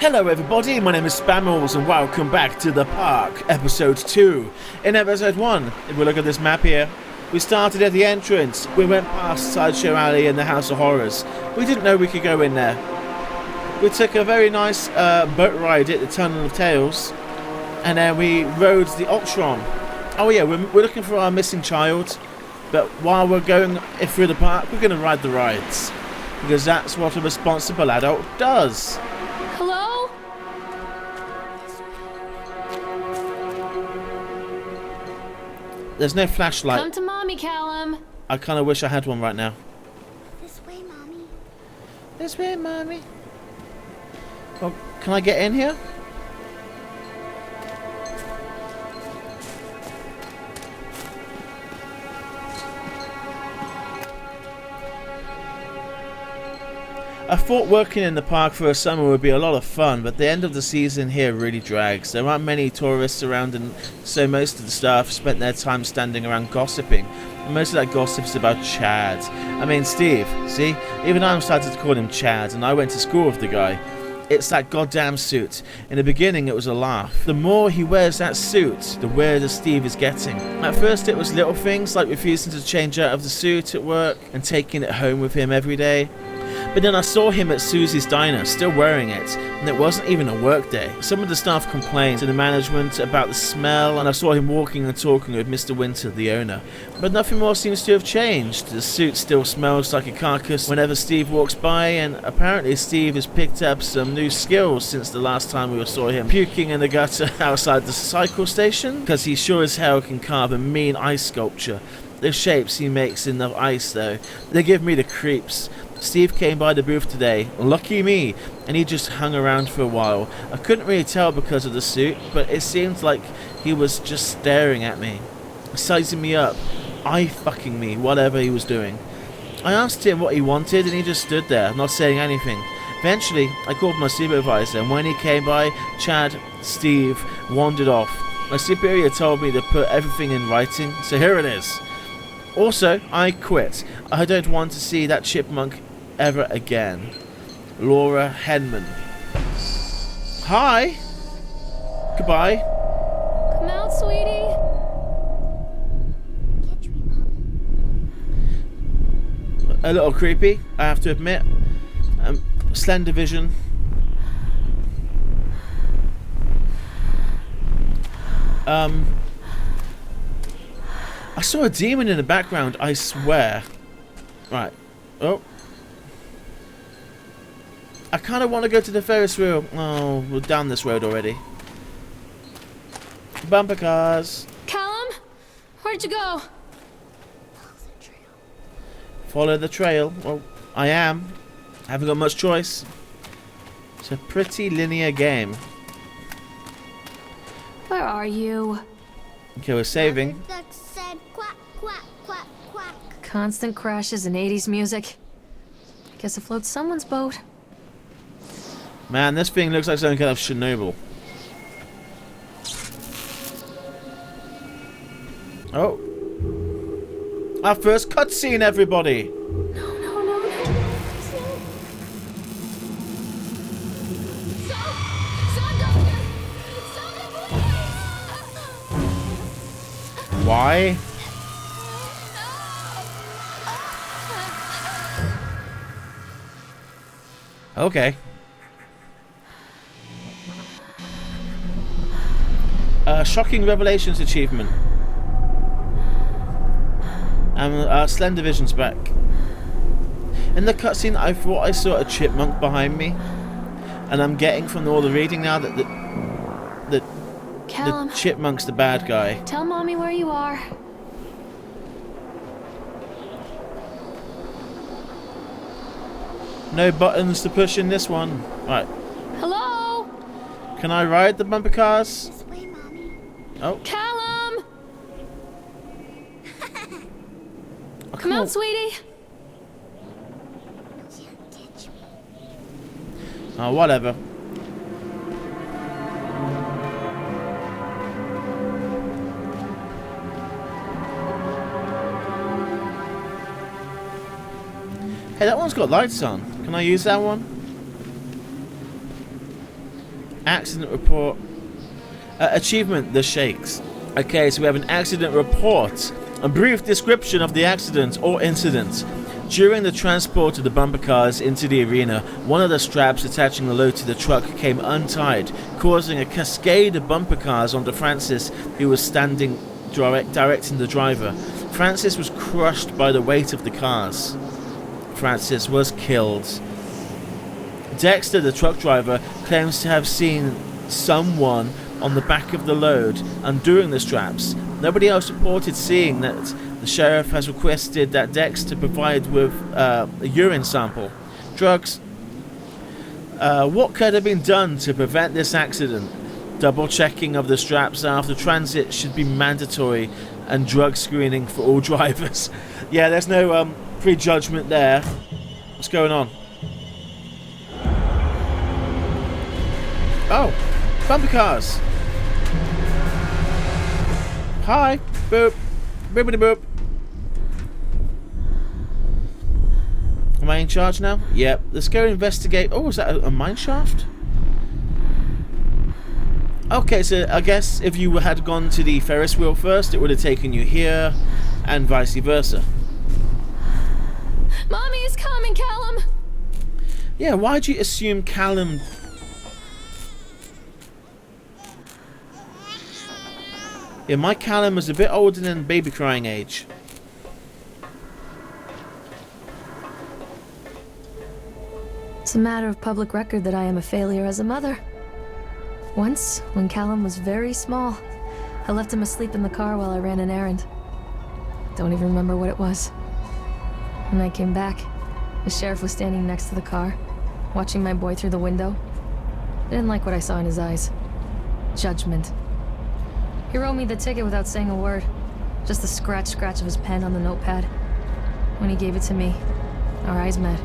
Hello everybody, my name is Spammals and welcome back to the park, episode 2. In episode 1, if we look at this map here, we started at the entrance, we went past Sideshow Alley and the House of Horrors. We didn't know we could go in there. We took a very nice boat ride at the Tunnel of Tales, and then we rode the Octron. Oh yeah, we're looking for our missing child, but while we're going through the park, we're going to ride the rides, because that's what a responsible adult does. Hello? There's no flashlight. Come to mommy, Callum. I kind of wish I had one right now. This way, Mommy. This way, Mommy. Oh, can I get in here? I thought working in the park for a summer would be a lot of fun, but the end of the season here really drags. There aren't many tourists around, and so most of the staff spent their time standing around gossiping. And most of that gossip is about Chad. I mean, Steve. See? Even I'm starting to call him Chad, and I went to school with the guy. It's that goddamn suit. In the beginning, it was a laugh. The more he wears that suit, the weirder Steve is getting. At first, it was little things like refusing to change out of the suit at work and taking it home with him every day. But then I saw him at Susie's Diner, still wearing it, and it wasn't even a work day. Some of the staff complained to the management about the smell, and I saw him walking and talking with Mr. Winter, the owner. But nothing more seems to have changed. The suit still smells like a carcass whenever Steve walks by, and apparently Steve has picked up some new skills since the last time we saw him puking in the gutter outside the cycle station, because he sure as hell can carve a mean ice sculpture. The shapes he makes in the ice, though, they give me the creeps. Steve came by the booth today, lucky me, and he just hung around for a while. I couldn't really tell because of the suit, but it seemed like he was just staring at me, sizing me up, eye-fucking me, whatever he was doing. I asked him what he wanted, and he just stood there, not saying anything. Eventually, I called my supervisor, and when he came by, Steve wandered off. My superior told me to put everything in writing, so here it is. Also, I quit. I don't want to see that chipmunk ever again. Laura Henman. Hi. Goodbye. Come out, sweetie. Catch me, Mommy. A little creepy, I have to admit. Slender vision. I saw a demon in the background, I swear. Right. Oh. I kind of want to go to the Ferris wheel. Oh, we're down this road already. Bumper cars. Callum? Where'd you go? Follow the trail. Well, I am. I haven't got much choice. It's a pretty linear game. Where are you? Okay, we're saving. Mother duck said quack, quack, quack, quack. Constant crashes and 80s music. Guess it floats someone's boat. Man, this thing looks like something out of Chernobyl. Oh. Our first cutscene, everybody! No. Why? Okay. Shocking Revelations achievement. And Slender Vision's back. In the cutscene, I thought I saw a chipmunk behind me, and I'm getting from all the reading now that the Callum, chipmunk's the bad guy. tell mommy where you are. No buttons to push in this one. Right. Hello? Can I ride the bumper cars? This way, Mommy. Oh. Callum? Oh, Come out, sweetie. Can't catch me. Oh, whatever. Hey, that one's got lights on. Can I use that one? Accident report. Achievement, the shakes. Okay, so we have an accident report. A brief description of the accident or incident. During the transport of the bumper cars into the arena, one of the straps attaching the load to the truck came untied, causing a cascade of bumper cars onto Francis, who was standing directing the driver. Francis was crushed by the weight of the cars. Francis was killed. Dexter, the truck driver, claims to have seen someone on the back of the load undoing the straps. Nobody else reported seeing that. The sheriff has requested that Dexter provide with a urine sample. Drugs. What could have been done to prevent this accident? Double checking of the straps after transit should be mandatory, and drug screening for all drivers. Yeah, there's no prejudgment there. What's going on? Oh, bumper cars. Hi. Boop. Boopity boop. Am I in charge now? Yep. Let's go investigate. Oh, is that a mine shaft? Okay, so I guess if you had gone to the Ferris wheel first, it would have taken you here, and vice versa. Mommy is coming, Callum! Yeah, why'd you assume Callum... Yeah, my Callum was a bit older than baby crying age. It's a matter of public record that I am a failure as a mother. Once, when Callum was very small, I left him asleep in the car while I ran an errand. Don't even remember what it was. When I came back, the sheriff was standing next to the car, watching my boy through the window. I didn't like what I saw in his eyes. Judgment. He wrote me the ticket without saying a word. Just the scratch of his pen on the notepad. When he gave it to me, our eyes met.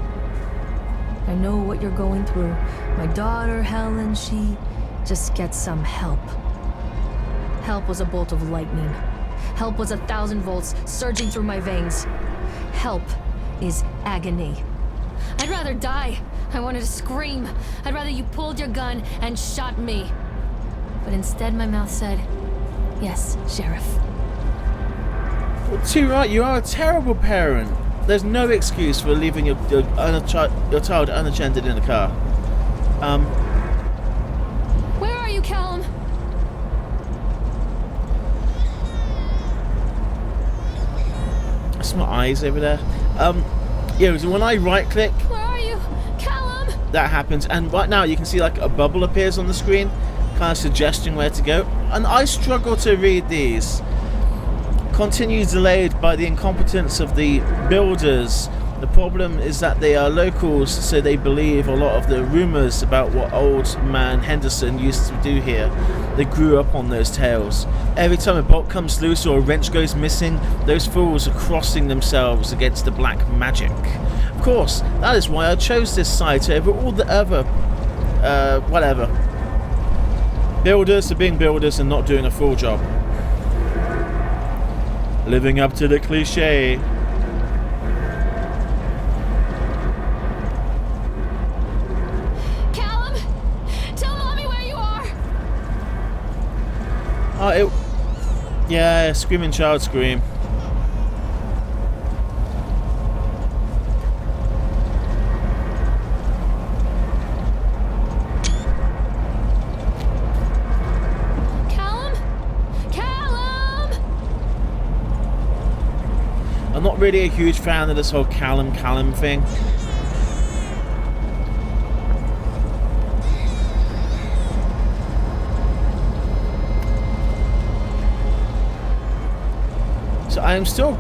I know what you're going through. My daughter, Helen, she just gets some help. Help was a bolt of lightning. Help was 1,000 volts surging through my veins. Help is agony. I'd rather die. I wanted to scream. I'd rather you pulled your gun and shot me. But instead my mouth said, yes, Sheriff. Well, too right, you are a terrible parent. There's no excuse for leaving your child unattended in a car. Where are you, Callum? That's my eyes over there. Yeah, so when I right click, Where are you, Callum? that happens, and right now you can see like a bubble appears on the screen, kind of suggesting where to go, and I struggle to read these. Continues delayed by the incompetence of the builders. The problem is that they are locals, so they believe a lot of the rumours about what old man Henderson used to do here. They grew up on those tales. Every time a bolt comes loose or a wrench goes missing, those fools are crossing themselves against the black magic. Of course, that is why I chose this site over all the other whatever. Builders are being builders and not doing a full job. Living up to the cliche. Callum, tell Mommy where you are. Oh, yeah, screaming child scream. I'm not really a huge fan of this whole Callum thing. So I am still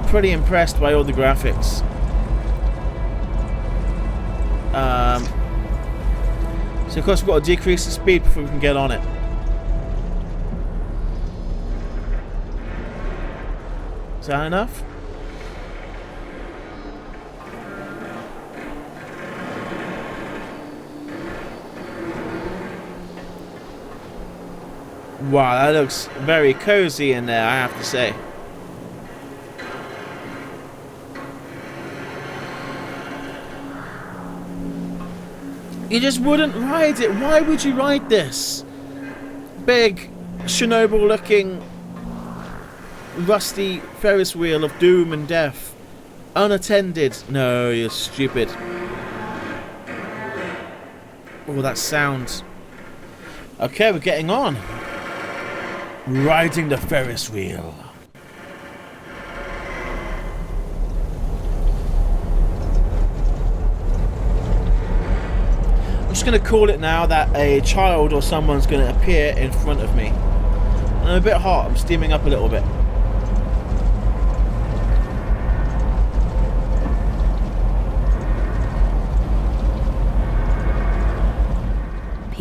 pretty impressed by all the graphics. So of course we've got to decrease the speed before we can get on it. Is that enough? Wow, that looks very cozy in there, I have to say. You just wouldn't ride it. Why would you ride this? Big, Chernobyl-looking, rusty Ferris wheel of doom and death. Unattended. No, you're stupid. Oh, that sound. Okay, we're getting on. Riding the Ferris wheel. I'm just going to call it now that a child or someone's going to appear in front of me. I'm a bit hot. I'm steaming up a little bit.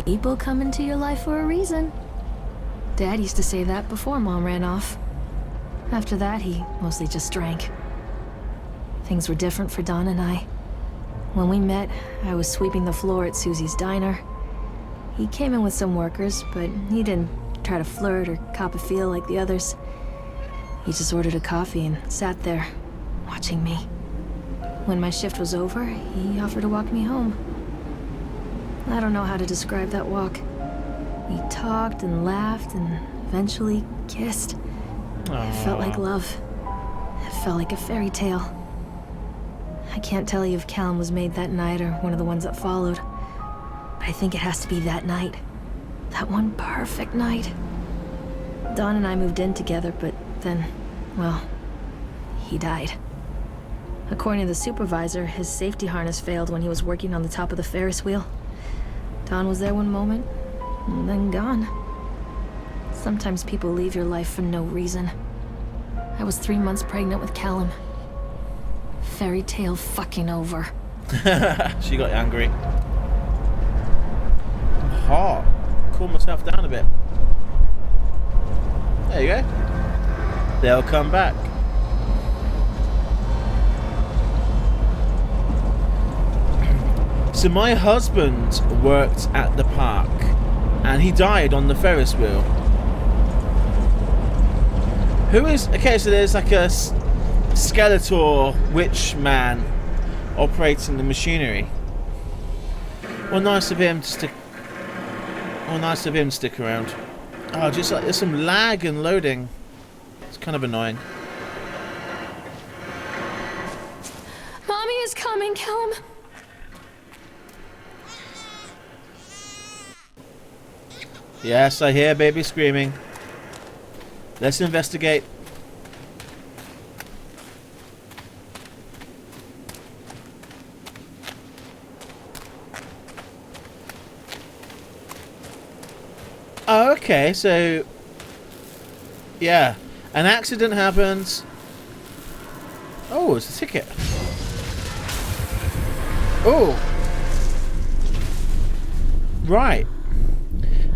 People come into your life for a reason. Dad used to say that before Mom ran off. After that, he mostly just drank. Things were different for Don and I. When we met, I was sweeping the floor at Susie's diner. He came in with some workers, but he didn't try to flirt or cop a feel like the others. He just ordered a coffee and sat there, watching me. When my shift was over, he offered to walk me home. I don't know how to describe that walk. We talked and laughed and eventually kissed. It felt like love. It felt like a fairy tale. I can't tell you if Callum was made that night or one of the ones that followed, but I think it has to be that night. That one perfect night. Don and I moved in together, but then, well, he died. According to the supervisor, his safety harness failed when he was working on the top of the Ferris wheel. Don was there one moment, and then gone. Sometimes people leave your life for no reason. I was 3 months pregnant with Callum. Fairy tale fucking over. She got angry. Hot. Cool myself down a bit. There you go. They'll come back. So my husband worked at the park and he died on the Ferris wheel. Who is... Okay, so there's like a Skeletor witch man operating the machinery. Well, nice of him to stick... Oh, nice of him to stick around. Oh, just like there's some lag and loading. It's kind of annoying. Mommy is coming, Callum. Yes, I hear baby screaming. Let's investigate. Oh, okay, so... Yeah. An accident happens. Oh, it's a ticket. Oh. Right.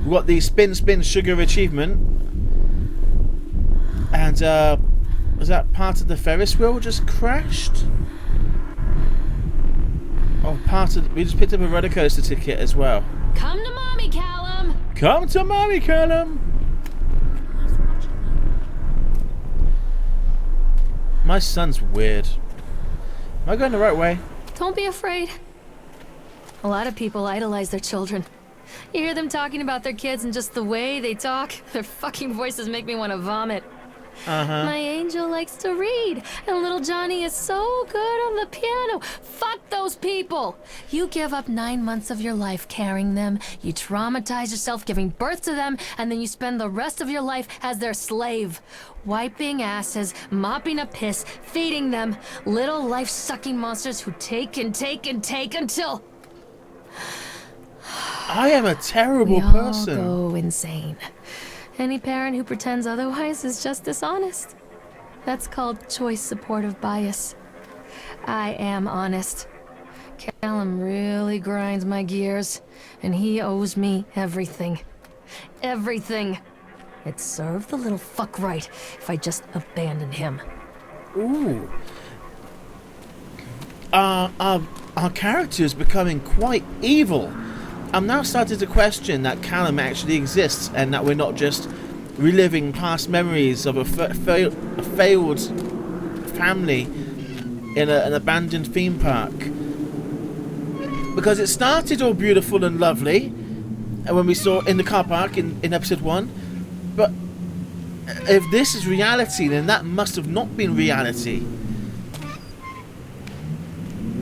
We got the spin sugar achievement. And, was that part of the Ferris wheel just crashed? Oh, we just picked up a roller coaster ticket as well. Come to Mommy, Callum! Come to Mommy, Callum! My son's weird. Am I going the right way? Don't be afraid. A lot of people idolize their children. You hear them talking about their kids and just the way they talk, their fucking voices make me want to vomit. My angel likes to read, and little Johnny is so good on the piano. Fuck those people! You give up 9 months of your life carrying them, you traumatize yourself giving birth to them, and then you spend the rest of your life as their slave. Wiping asses, mopping up piss, feeding them. Little life-sucking monsters who take and take and take until... I am a terrible we all person. Go insane. Any parent who pretends otherwise is just dishonest. That's called choice supportive bias. I am honest. Callum really grinds my gears, and he owes me everything. Everything. It'd serve the little fuck right if I just abandoned him. Ooh. Our character is becoming quite evil. I'm now starting to question that Callum actually exists and that we're not just reliving past memories of a failed family in an abandoned theme park. Because it started all beautiful and lovely, and when we saw in the car park in episode 1, but if this is reality, then that must have not been reality.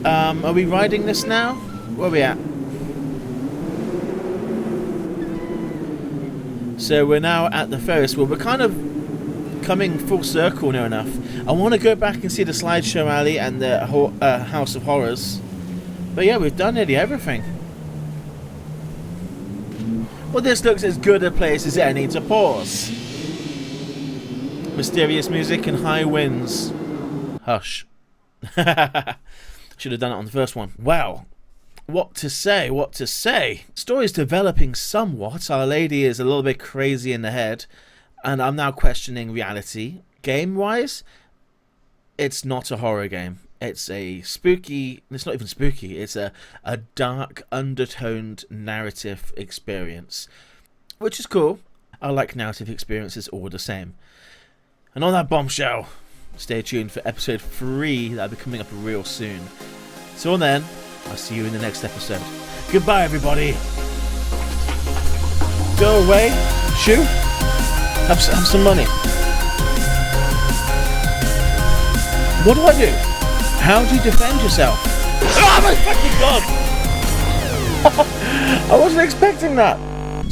Are we riding this now? Where are we at? So we're now at the Ferris wheel. We're kind of coming full circle near enough. I want to go back and see the slideshow alley and the House of Horrors. But yeah, we've done nearly everything. Well, this looks as good a place as any to pause. Mysterious music and high winds. Hush. Should have done it on the first one. Wow. What to say, what to say. Story's developing somewhat. Our lady is a little bit crazy in the head, and I'm now questioning reality. Game-wise, it's not a horror game. It's a spooky, it's not even spooky, it's a dark, undertoned narrative experience, which is cool. I like narrative experiences all the same. And on that bombshell, stay tuned for episode 3, that'll be coming up real soon. So then, I'll see you in the next episode. Goodbye, everybody. Go away. Shoo. Have some money. What do I do? How do you defend yourself? Oh my fucking god! I wasn't expecting that.